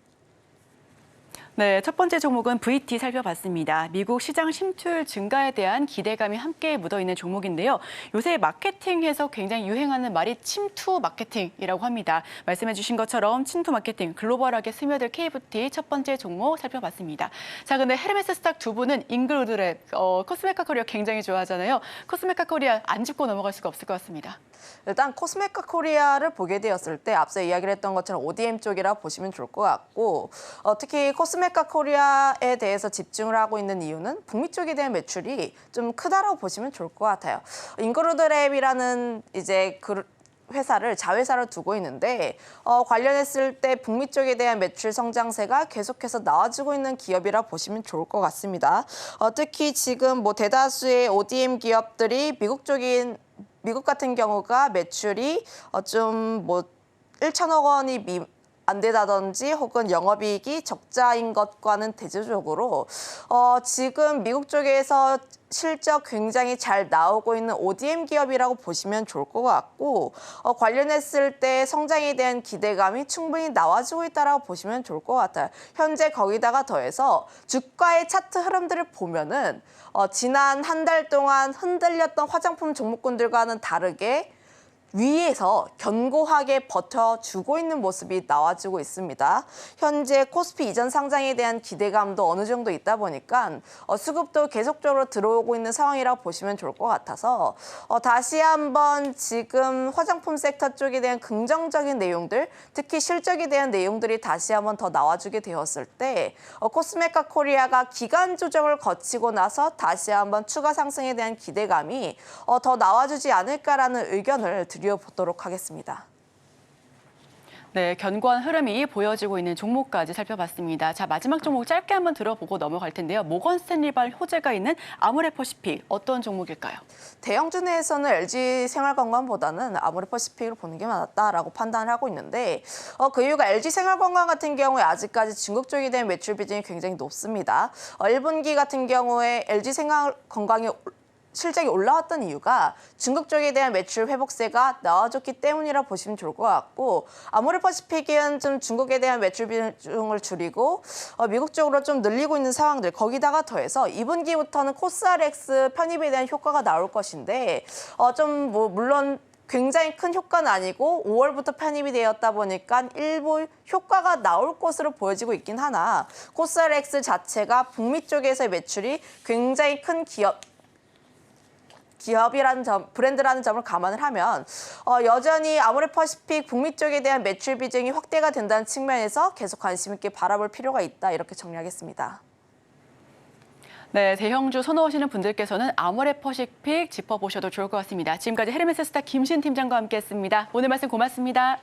네, 첫 번째 종목은 VT 살펴봤습니다. 미국 시장 심투율 증가에 대한 기대감이 함께 묻어있는 종목인데요. 요새 마케팅에서 굉장히 유행하는 말이 침투 마케팅이라고 합니다. 말씀해 주신 것처럼 침투 마케팅, 글로벌하게 스며들 K뷰티 첫 번째 종목 살펴봤습니다. 자, 근데 헤르메스 스탁 두 분은 잉글우드랩, 코스메카 코리아 굉장히 좋아하잖아요. 코스메카 코리아 안 짚고 넘어갈 수가 없을 것 같습니다. 일단 코스메카 코리아를 보게 되었을 때 앞서 이야기를 했던 것처럼 ODM 쪽이라 보시면 좋을 것 같고 특히 코스메카 코리아에 대해서 집중을 하고 있는 이유는 북미 쪽에 대한 매출이 좀 크다라고 보시면 좋을 것 같아요. 잉그루드랩이라는 이제 그 회사를 자회사로 두고 있는데 관련했을 때 북미 쪽에 대한 매출 성장세가 계속해서 나와주고 있는 기업이라 보시면 좋을 것 같습니다. 특히 지금 대다수의 ODM 기업들이 미국 같은 경우가 매출이 좀 1천억 원이 안 되다든지 혹은 영업이익이 적자인 것과는 대조적으로 지금 미국 쪽에서 실적 굉장히 잘 나오고 있는 ODM 기업이라고 보시면 좋을 것 같고 관련했을 때 성장에 대한 기대감이 충분히 나와주고 있다라고 보시면 좋을 것 같아요. 현재 거기다가 더해서 주가의 차트 흐름들을 보면은 지난 한 달 동안 흔들렸던 화장품 종목군들과는 다르게 위에서 견고하게 버텨주고 있는 모습이 나와주고 있습니다. 현재 코스피 이전 상장에 대한 기대감도 어느 정도 있다 보니까 수급도 계속적으로 들어오고 있는 상황이라고 보시면 좋을 것 같아서 다시 한번 지금 화장품 섹터 쪽에 대한 긍정적인 내용들, 특히 실적에 대한 내용들이 다시 한번 더 나와주게 되었을 때 코스메카 코리아가 기간 조정을 거치고 나서 다시 한번 추가 상승에 대한 기대감이 더 나와주지 않을까라는 의견을 드려보도록 하겠습니다. 네, 견고한 흐름이 보여지고 있는 종목까지 살펴봤습니다. 자, 마지막 종목 짧게 한번 들어보고 넘어갈 텐데요. 모건 스탠리발 호재가 있는 아모레퍼시픽 어떤 종목일까요? 대형주 내에서는 LG 생활건강보다는 아모레퍼시픽을 보는 게 맞다라고 판단을 하고 있는데 그 이유가 LG 생활건강 같은 경우에 아직까지 중국 쪽에 대한 매출 비중이 굉장히 높습니다. 1분기 같은 경우에 LG 생활건강이 실적이 올라왔던 이유가 중국 쪽에 대한 매출 회복세가 나와줬기 때문이라 보시면 좋을 것 같고 아모레퍼시픽은 좀 중국에 대한 매출 비중을 줄이고 미국 쪽으로 좀 늘리고 있는 상황들 거기다가 더해서 2분기부터는 코스알엑스 편입에 대한 효과가 나올 것인데 좀 물론 굉장히 큰 효과는 아니고 5월부터 편입이 되었다 보니까 일부 효과가 나올 것으로 보여지고 있긴 하나 코스알엑스 자체가 북미 쪽에서의 매출이 굉장히 큰 기업이라는 점, 브랜드라는 점을 감안을 하면 여전히 아모레퍼시픽 북미 쪽에 대한 매출 비중이 확대가 된다는 측면에서 계속 관심 있게 바라볼 필요가 있다 이렇게 정리하겠습니다. 네, 대형주 선호하시는 분들께서는 아모레퍼시픽 짚어보셔도 좋을 것 같습니다. 지금까지 헤르메스스타 김신 팀장과 함께했습니다. 오늘 말씀 고맙습니다.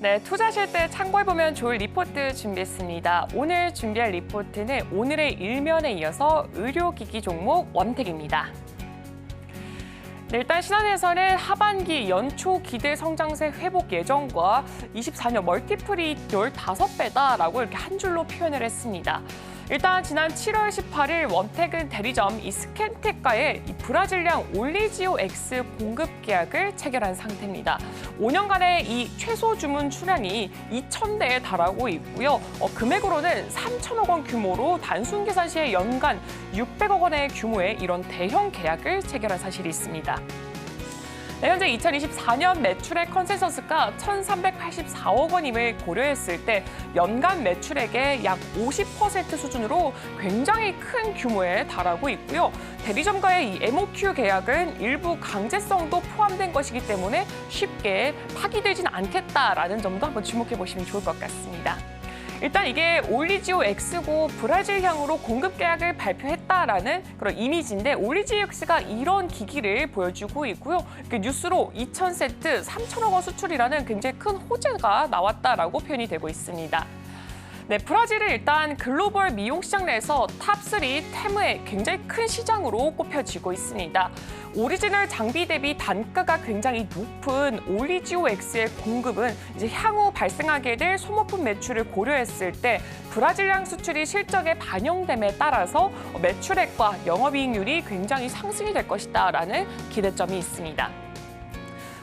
네, 투자하실 때 참고해보면 좋을 리포트 준비했습니다. 오늘 준비할 리포트는 오늘의 일면에 이어서 의료기기 종목 원택입니다. 네, 일단 신한에서는 하반기 연초 기대 성장세 회복 예정과 24년 멀티플이 15배다라고 이렇게 한 줄로 표현을 했습니다. 일단 지난 7월 18일 원택은 대리점 스캔텍과의 브라질량 올리지오 X 공급 계약을 체결한 상태입니다. 5년간의 이 최소 주문 출량이 2,000대에 달하고 있고요. 금액으로는 3천억 원 규모로 단순 계산 시에 연간 600억 원의 규모의 이런 대형 계약을 체결한 사실이 있습니다. 네, 현재 2024년 매출액 컨센서스가 1,384억 원임을 고려했을 때 연간 매출액의 약 50% 수준으로 굉장히 큰 규모에 달하고 있고요. 대리점과의 이 MOQ 계약은 일부 강제성도 포함된 것이기 때문에 쉽게 파기되진 않겠다라는 점도 한번 주목해 보시면 좋을 것 같습니다. 일단 이게 올리지오 X고 브라질향으로 공급 계약을 발표했다라는 그런 이미지인데 올리지오 X가 이런 기기를 보여주고 있고요. 뉴스로 2,000세트 3천억 원 수출이라는 굉장히 큰 호재가 나왔다라고 표현이 되고 있습니다. 네, 브라질은 일단 글로벌 미용 시장 내에서 탑3 테무의 굉장히 큰 시장으로 꼽혀지고 있습니다. 오리지널 장비 대비 단가가 굉장히 높은 올리지오 X의 공급은 이제 향후 발생하게 될 소모품 매출을 고려했을 때 브라질량 수출이 실적에 반영됨에 따라서 매출액과 영업이익률이 굉장히 상승이 될 것이다라는 기대점이 있습니다.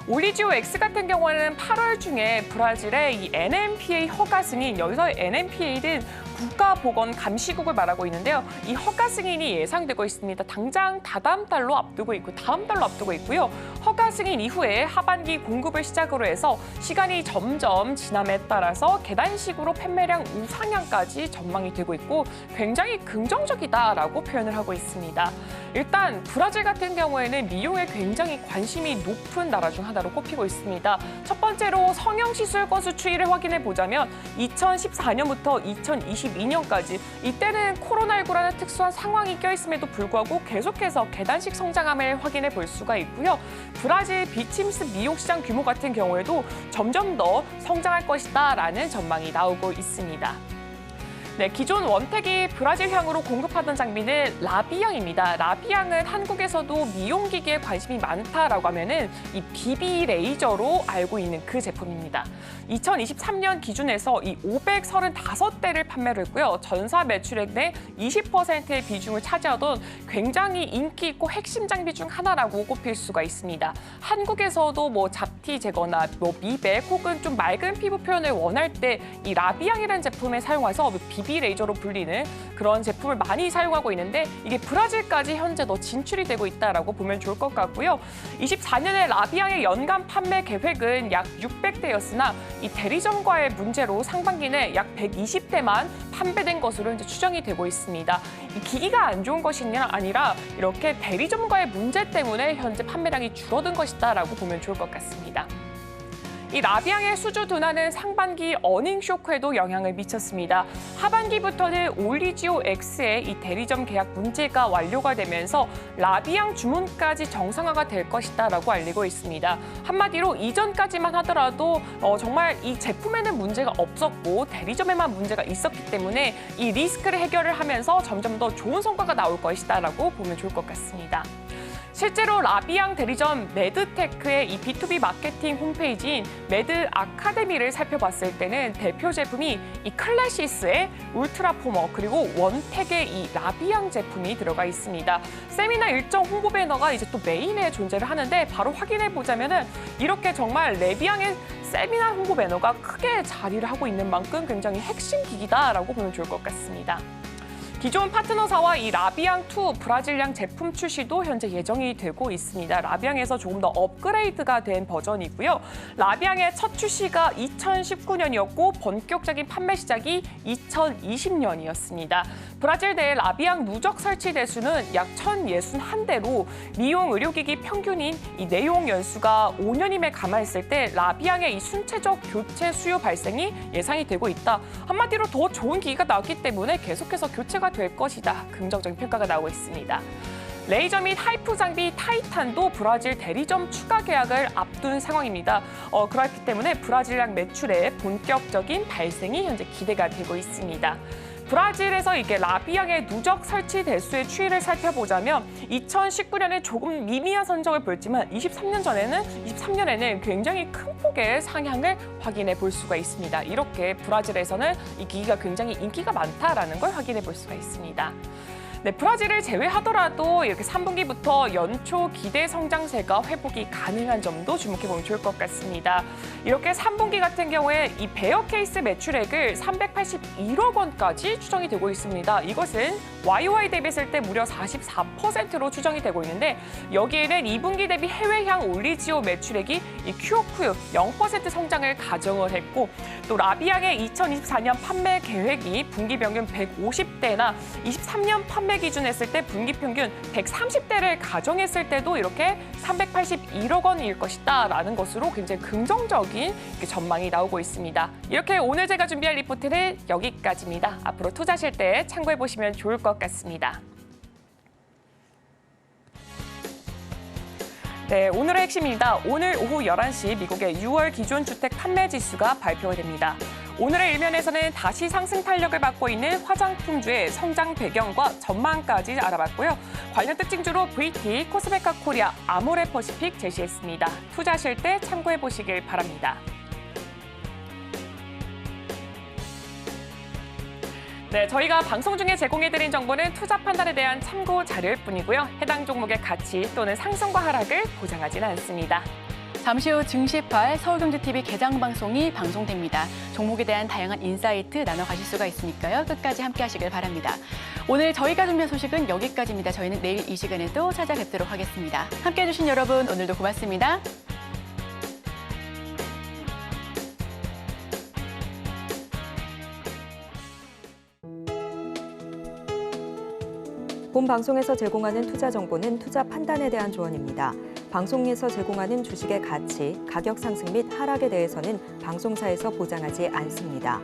올리지오 X 같은 경우에는 8월 중에 브라질의 이 NMPA 허가 승인, 여기서 NMPA는 국가보건감시국을 말하고 있는데요. 이 허가 승인이 예상되고 있습니다. 당장 다다음 달로 앞두고 있고 다음 달로 앞두고 있고요. 허가 승인 이후에 하반기 공급을 시작으로 해서 시간이 점점 지남에 따라서 계단식으로 판매량 우상향까지 전망이 되고 있고 굉장히 긍정적이다라고 표현을 하고 있습니다. 일단 브라질 같은 경우에는 미용에 굉장히 관심이 높은 나라 중 하나로 꼽히고 있습니다. 첫 번째로 성형시술 건수 추이를 확인해 보자면 2014년부터 2022년까지 이때는 코로나19라는 특수한 상황이 껴있음에도 불구하고 계속해서 계단식 성장함을 확인해 볼 수가 있고요. 브라질 비침스 미용 시장 규모 같은 경우에도 점점 더 성장할 것이다라는 전망이 나오고 있습니다. 네, 기존 원택이 브라질향으로 공급하던 장비는 라비향입니다. 라비향은 한국에서도 미용기기에 관심이 많다라고 하면은 이 BB 레이저로 알고 있는 그 제품입니다. 2023년 기준에서 이 535대를 판매를 했고요. 전사 매출액 내 20%의 비중을 차지하던 굉장히 인기 있고 핵심 장비 중 하나라고 꼽힐 수가 있습니다. 한국에서도 뭐 잡티 제거나 뭐 미백 혹은 좀 맑은 피부 표현을 원할 때 이 라비향이라는 제품을 사용해서 BB 레이저로 불리는 그런 제품을 많이 사용하고 있는데 이게 브라질까지 현재 더 진출이 되고 있다라고 보면 좋을 것 같고요. 24년에 라비향의 연간 판매 계획은 약 600대였으나 이 대리점과의 문제로 상반기는 약 120대만 판매된 것으로 이제 추정이 되고 있습니다. 이 기기가 안 좋은 것이 아니라 이렇게 대리점과의 문제 때문에 현재 판매량이 줄어든 것이다라고 보면 좋을 것 같습니다. 이 라비향의 수주 둔화는 상반기 어닝 쇼크에도 영향을 미쳤습니다. 하반기부터는 올리지오 X의 이 대리점 계약 문제가 완료가 되면서 라비향 주문까지 정상화가 될 것이다라고 알리고 있습니다. 한마디로 이전까지만 하더라도 정말 이 제품에는 문제가 없었고 대리점에만 문제가 있었기 때문에 이 리스크를 해결을 하면서 점점 더 좋은 성과가 나올 것이다라고 보면 좋을 것 같습니다. 실제로 라비향 대리점 매드테크의 이 B2B 마케팅 홈페이지인 매드 아카데미를 살펴봤을 때는 대표 제품이 이 클래시스의 울트라포머 그리고 원택의 이 라비향 제품이 들어가 있습니다. 세미나 일정 홍보 배너가 이제 또 메인에 존재를 하는데 바로 확인해 보자면은 이렇게 정말 라비향의 세미나 홍보 배너가 크게 자리를 하고 있는 만큼 굉장히 핵심 기기다라고 보면 좋을 것 같습니다. 기존 파트너사와 이 라비향2 브라질향 제품 출시도 현재 예정이 되고 있습니다. 라비향에서 조금 더 업그레이드가 된 버전이고요. 라비향의 첫 출시가 2019년이었고 본격적인 판매 시작이 2020년이었습니다. 브라질 내 라비향 누적 설치 대수는 약 1,061대로 미용 의료기기 평균인 이 내용 연수가 5년임에 감안했을 때 라비향의 이 순차적 교체 수요 발생이 예상이 되고 있다. 한마디로 더 좋은 기기가 나왔기 때문에 계속해서 교체가 될 것이다. 긍정적인 평가가 나오고 있습니다. 레이저 및 하이프 장비 타이탄도 브라질 대리점 추가 계약을 앞둔 상황입니다. 그렇기 때문에 브라질향 매출의 본격적인 발생이 현재 기대가 되고 있습니다. 브라질에서 이게 라비향의 누적 설치 대수의 추이를 살펴보자면 2019년에 조금 미미한 선적을 보였지만 23년에는 굉장히 큰 폭의 상향을 확인해 볼 수가 있습니다. 이렇게 브라질에서는 이 기기가 굉장히 인기가 많다라는 걸 확인해 볼 수가 있습니다. 네, 브라질을 제외하더라도 이렇게 3분기부터 연초 기대 성장세가 회복이 가능한 점도 주목해보면 좋을 것 같습니다. 이렇게 3분기 같은 경우에 이 베어 케이스 매출액을 381억 원까지 추정이 되고 있습니다. 이것은 YOY 대비했을 때 무려 44%로 추정이 되고 있는데 여기에는 2분기 대비 해외향 올리지오 매출액이 이 QOQ 0% 성장을 가정을 했고 또 라비향의 2024년 판매 계획이 분기 평균 150대나 23년 판매 기준 했을 때 분기 평균 130대를 가정했을 때도 이렇게 381억 원일 것이다라는 것으로 굉장히 긍정적인 전망이 나오고 있습니다. 이렇게 오늘 제가 준비한 리포트는 여기까지입니다. 앞으로 투자하실 때 참고해 보시면 좋을 것 같습니다. 네, 오늘의 핵심입니다. 오늘 오후 11시 미국의 6월 기존 주택 판매 지수가 발표가 됩니다. 오늘의 일면에서는 다시 상승 탄력을 받고 있는 화장품주의 성장 배경과 전망까지 알아봤고요. 관련 특징주로 VT, 코스메카 코리아, 아모레 퍼시픽 제시했습니다. 투자하실 때 참고해 보시길 바랍니다. 네, 저희가 방송 중에 제공해드린 정보는 투자 판단에 대한 참고 자료일 뿐이고요. 해당 종목의 가치 또는 상승과 하락을 보장하지는 않습니다. 잠시 후 증시8 서울경제TV 개장 방송이 방송됩니다. 종목에 대한 다양한 인사이트 나눠가실 수가 있으니까요. 끝까지 함께 하시길 바랍니다. 오늘 저희가 준비한 소식은 여기까지입니다. 저희는 내일 이 시간에 또 찾아뵙도록 하겠습니다. 함께해 주신 여러분 오늘도 고맙습니다. 본 방송에서 제공하는 투자 정보는 투자 판단에 대한 조언입니다. 방송에서 제공하는 주식의 가치, 가격 상승 및 하락에 대해서는 방송사에서 보장하지 않습니다.